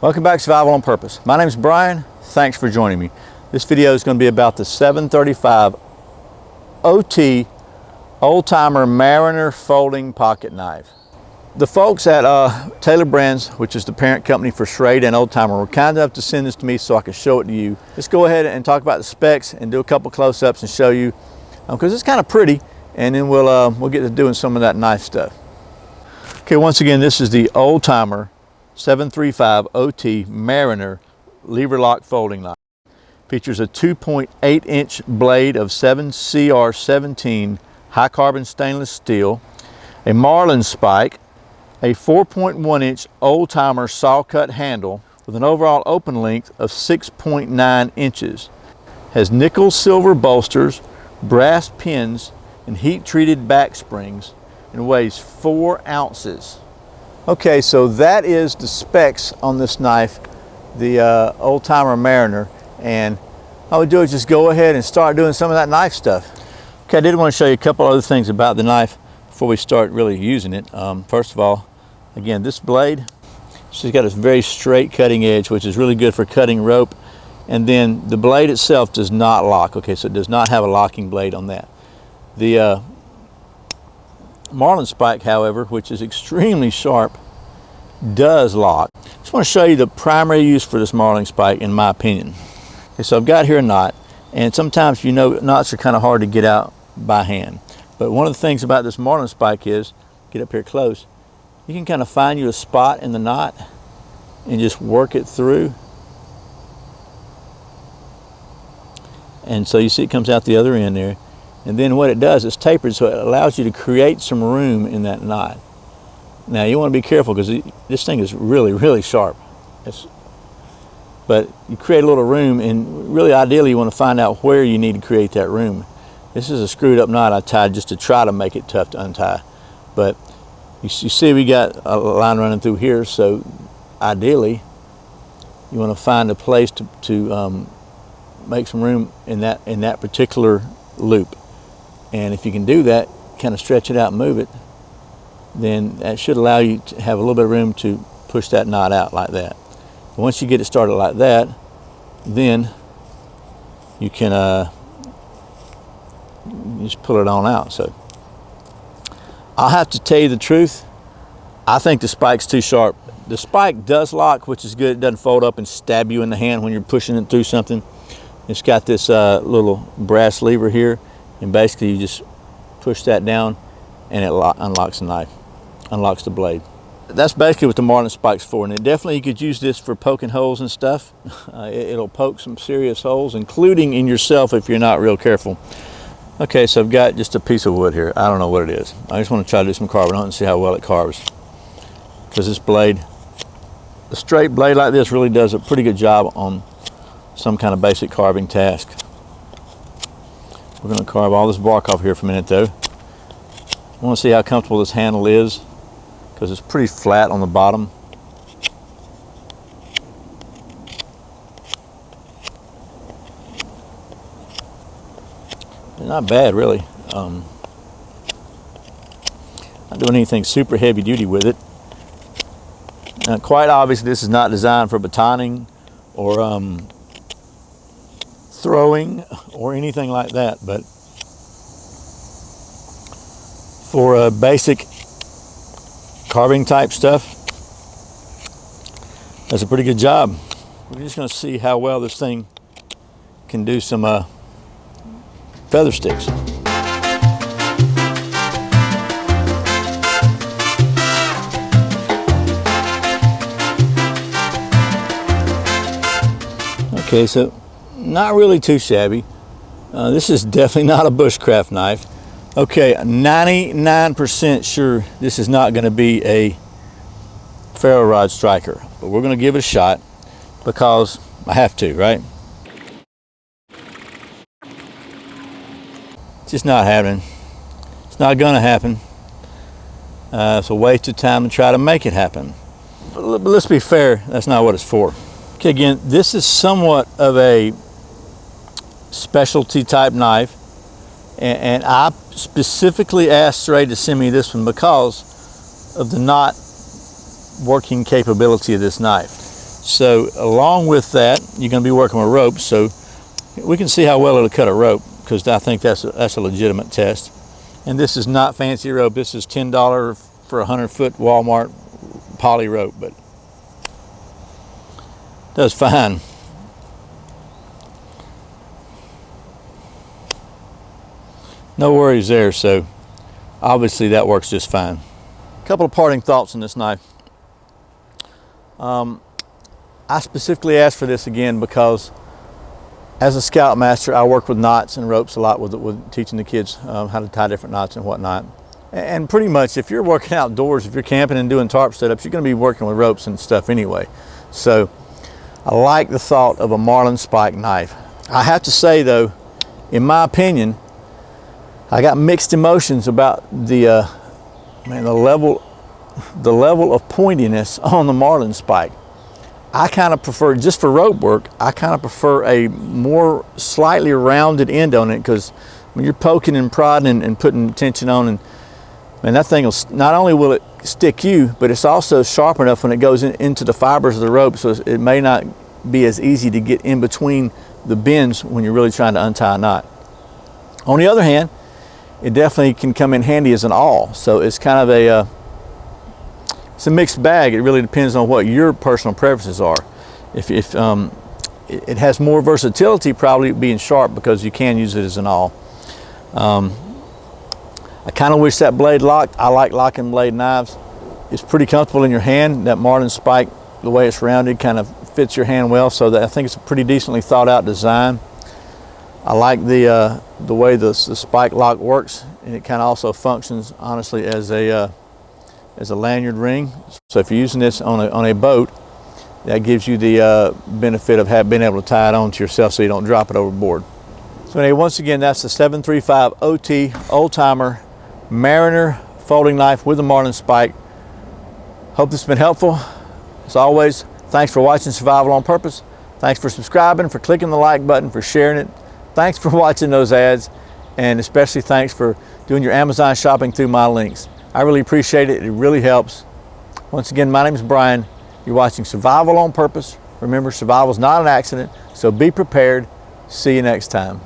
Welcome back to Survival on Purpose. My name is Brian. Thanks for joining me. This video is going to be about the 735 OT Old Timer Mariner folding pocket knife. The folks at Taylor Brands, which is the parent company for Schrade and Old Timer, were kind enough to send this to me so I could show it to you. Let's go ahead and talk about the specs and do a couple close-ups and show you, because it's kind of pretty, and then we'll get to doing some of that knife stuff. Okay, once again, this is the Old Timer 735 OT Mariner lever lock folding knife. Features a 2.8 inch blade of 7CR17 high carbon stainless steel, a Marlin spike, a 4.1 inch Old Timer saw cut handle with an overall open length of 6.9 inches. Has nickel silver bolsters, brass pins, and heat treated back springs, and weighs 4 ounces. Okay, so that is the specs on this knife, the Old Timer Mariner, and all we do is just go ahead and start doing some of that knife stuff. Okay, I did want to show you a couple other things about the knife before we start really using it. First of all, again, this blade, she's got a very straight cutting edge, which is really good for cutting rope, and then the blade itself does not lock. Okay, so it does not have a locking blade on that. The Marlin spike, however, which is extremely sharp, does lock. Just want to show you the primary use for this Marlin spike, in my opinion. Okay, so I've got here a knot, and sometimes, you know, knots are kind of hard to get out by hand. But one of the things about this Marlin spike is, get up here close, you can kind of find you a spot in the knot and just work it through. And so you see it comes out the other end there. And then what it does, it's tapered, so it allows you to create some room in that knot. Now you want to be careful because this thing is really, really sharp. But you create a little room, and really ideally you want to find out where you need to create that room. This is a screwed up knot I tied just to try to make it tough to untie. But you see we got a line running through here, so ideally you want to find a place to make some room in that particular loop. And if you can do that, kind of stretch it out and move it, then that should allow you to have a little bit of room to push that knot out like that. Once you get it started like that, then you can just pull it on out. So I'll have to tell you the truth, I think the spike's too sharp. The spike does lock, which is good. It doesn't fold up and stab you in the hand when you're pushing it through something. It's got this little brass lever here, and basically you just push that down and it unlocks the knife, unlocks the blade. That's basically what the Marlin spike's for, and definitely you could use this for poking holes and stuff. It'll poke some serious holes, including in yourself if you're not real careful. Okay, so I've got just a piece of wood here. I don't know what it is. I just want to try to do some carving on it and see how well it carves. Because this blade, a straight blade like this really does a pretty good job on some kind of basic carving task. We're going to carve all this bark off here for a minute though. I want to see how comfortable this handle is, because it's pretty flat on the bottom. It's not bad really. Not doing anything super heavy duty with it. Now, quite obviously this is not designed for batoning or throwing or anything like that, but for basic carving type stuff, that's a pretty good job. We're just going to see how well this thing can do some feather sticks. Okay, so not really too shabby. This is definitely not a bushcraft knife. Okay, 99% sure this is not going to be a ferro rod striker, but we're going to give it a shot because I have to, right? It's just not happening. It's not going to happen. It's a waste of time to try to make it happen. But let's be fair, that's not what it's for. Okay, again, this is somewhat of a specialty type knife, and I specifically asked Schrade to send me this one because of the knot working capability of this knife. So along with that, you're going to be working with ropes. So we can see how well it'll cut a rope, because I think that's a legitimate test. And this is not fancy rope. This is $10 for a 100-foot Walmart poly rope, but does fine. No worries there. So obviously that works just fine. A couple of parting thoughts on this knife. I specifically asked for this again because as a Scoutmaster, I work with knots and ropes a lot with teaching the kids how to tie different knots and whatnot. And pretty much if you're working outdoors, if you're camping and doing tarp setups, you're going to be working with ropes and stuff anyway. So I like the thought of a Marlin spike knife. I have to say though, in my opinion, I got mixed emotions about the level of pointiness on the Marlin spike. I kind of prefer, just for rope work, I kind of prefer a more slightly rounded end on it, because when you're poking and prodding and putting tension on, and man, that thing will, not only will it stick you, but it's also sharp enough when it goes into the fibers of the rope, so it may not be as easy to get in between the bends when you're really trying to untie a knot. On the other hand, it definitely can come in handy as an awl, so it's kind of it's a mixed bag. It really depends on what your personal preferences are. If it has more versatility, probably being sharp, because you can use it as an awl. I kind of wish that blade locked. I like locking blade knives. It's pretty comfortable in your hand. That Marlin spike, the way it's rounded, kind of fits your hand well, so that I think it's a pretty decently thought out design. I like the way the spike lock works, and it kind of also functions honestly as a lanyard ring. So if you're using this on a boat, that gives you the benefit of being able to tie it on to yourself so you don't drop it overboard. So anyway, once again, that's the 735 OT Old Timer Mariner folding knife with a Marlin spike. Hope this has been helpful. As always, thanks for watching Survival on Purpose. Thanks for subscribing, for clicking the like button, for sharing it. Thanks for watching those ads, and especially thanks for doing your Amazon shopping through my links. I really appreciate it. It really helps. Once again, my name is Brian. You're watching Survival on Purpose. Remember, survival is not an accident, so be prepared. See you next time.